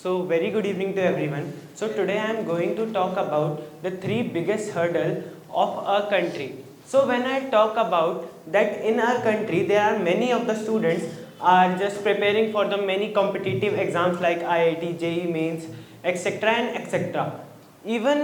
So very good evening to everyone. So today I am going to talk about the three biggest hurdle of our country. So when I talk about that in our country there are many of the students are just preparing for the many competitive exams like IIT, JEE mains, etc. and etc. Even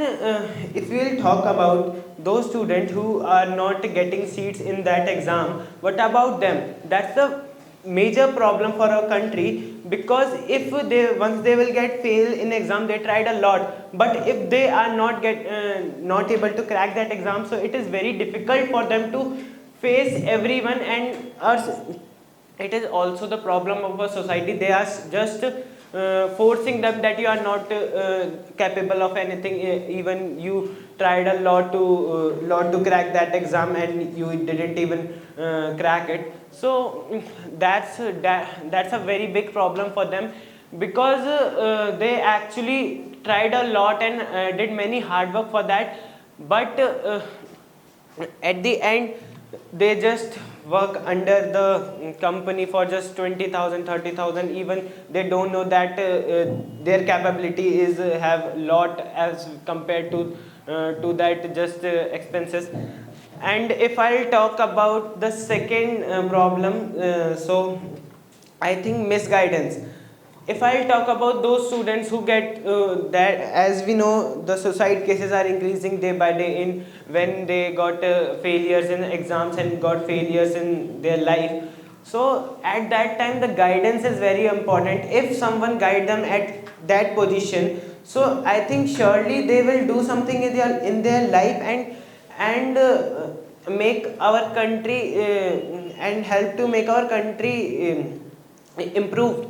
if we will talk about those students who are not getting seats in that exam, what about them? That's the major problem for our country, because if they once they will get fail in exam, they tried a lot, but if they are not able to crack that exam, so it is very difficult for them to face everyone and us. It is also the problem of a society. They are just forcing them that you are not capable of anything. Even you tried a lot to crack that exam and you didn't even crack it. So that's a very big problem for them, because they actually tried a lot and did many hard work for that, but at the end they just work under the company for just 20,000, 30,000. Even they don't know that their capability is have lot as compared to that just expenses. And if I'll talk about the second problem, so I think misguidance. If I'll talk about those students who get that, as we know, the suicide cases are increasing day by day in when they got failures in exams and got failures in their life. So at that time, the guidance is very important. If someone guide them at that position, so I think surely they will do something in their life and make our country and help to make our country improved.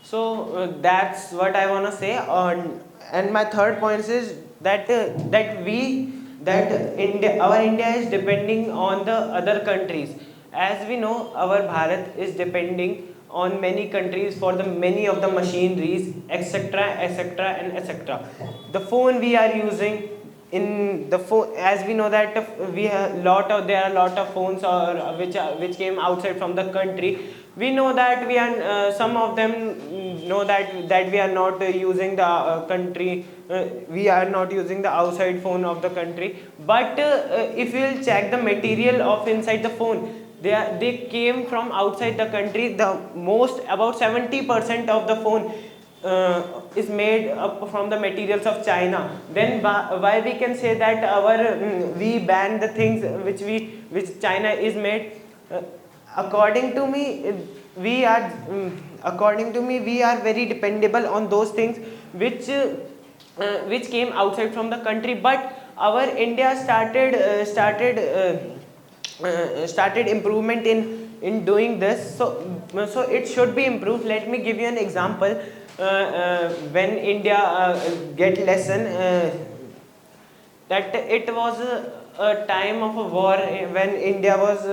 So that's what I want to say on. And my third point is that that India, our India is depending on the other countries. As we know, our Bharat is depending on many countries for the many of the machineries, etc., etc., and etc. The phone we are using, in the phone, as we know that we have lot of there are lot of phones or which came outside from the country. We know that we are some of them know that we are not using the country, we are not using the outside phone of the country. But if you will check the material of inside the phone, they came from outside the country. The most about 70% of the phone is made up from the materials of China. Then why we can say that our we ban the things which China is made? Uh, according to me, we are according to me we are very dependable on those things which came outside from the country. But our India started improvement in doing this. So it should be improved. Let me give you an example. When India get lesson, that it was a time of a war, when India was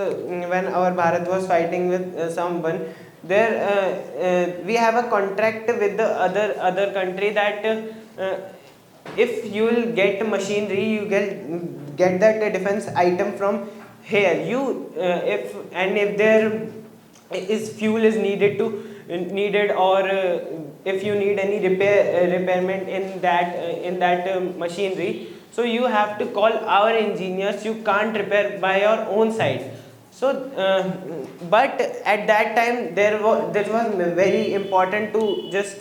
when our Bharat was fighting with someone. There we have a contract with the other country that if you will get machinery, you get that defense item from here. If there is fuel is needed, or if you need any repairment in that machinery, so you have to call our engineers. You can't repair by your own side. So but at that time there was very important to just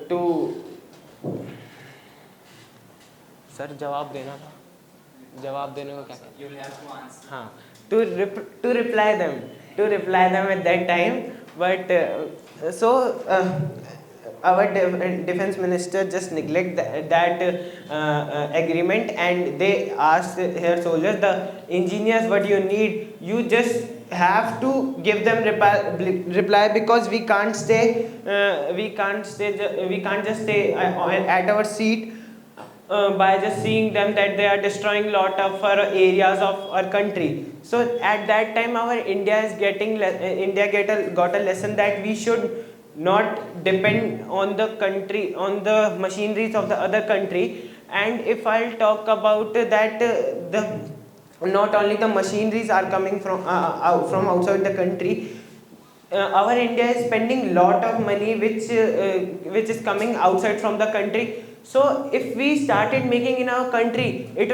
to sir जवाब देना था, जवाब देने को क्या कहते हैं? You have to answer. हाँ, to reply them at that time. But so our defense minister just neglect that agreement, and they asked her soldiers, the engineers, what you need, you just have to give them reply, because we can't just stay at our seat by just seeing them that they are destroying lot of our areas of our country. So at that time our India is got a lesson that we should not depend on the country, on the machineries of the other country. And if I'll talk about that, the not only the machineries are coming from outside the country, our India is spending lot of money which is coming outside from the country. So if we started making in our country, it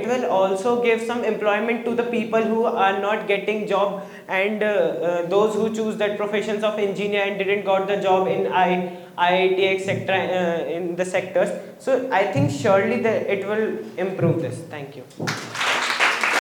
will also give some employment to the people who are not getting job, and those who choose that professions of engineer and didn't got the job in IIT etc. In the sectors. So I think surely that it will improve this. Thank you.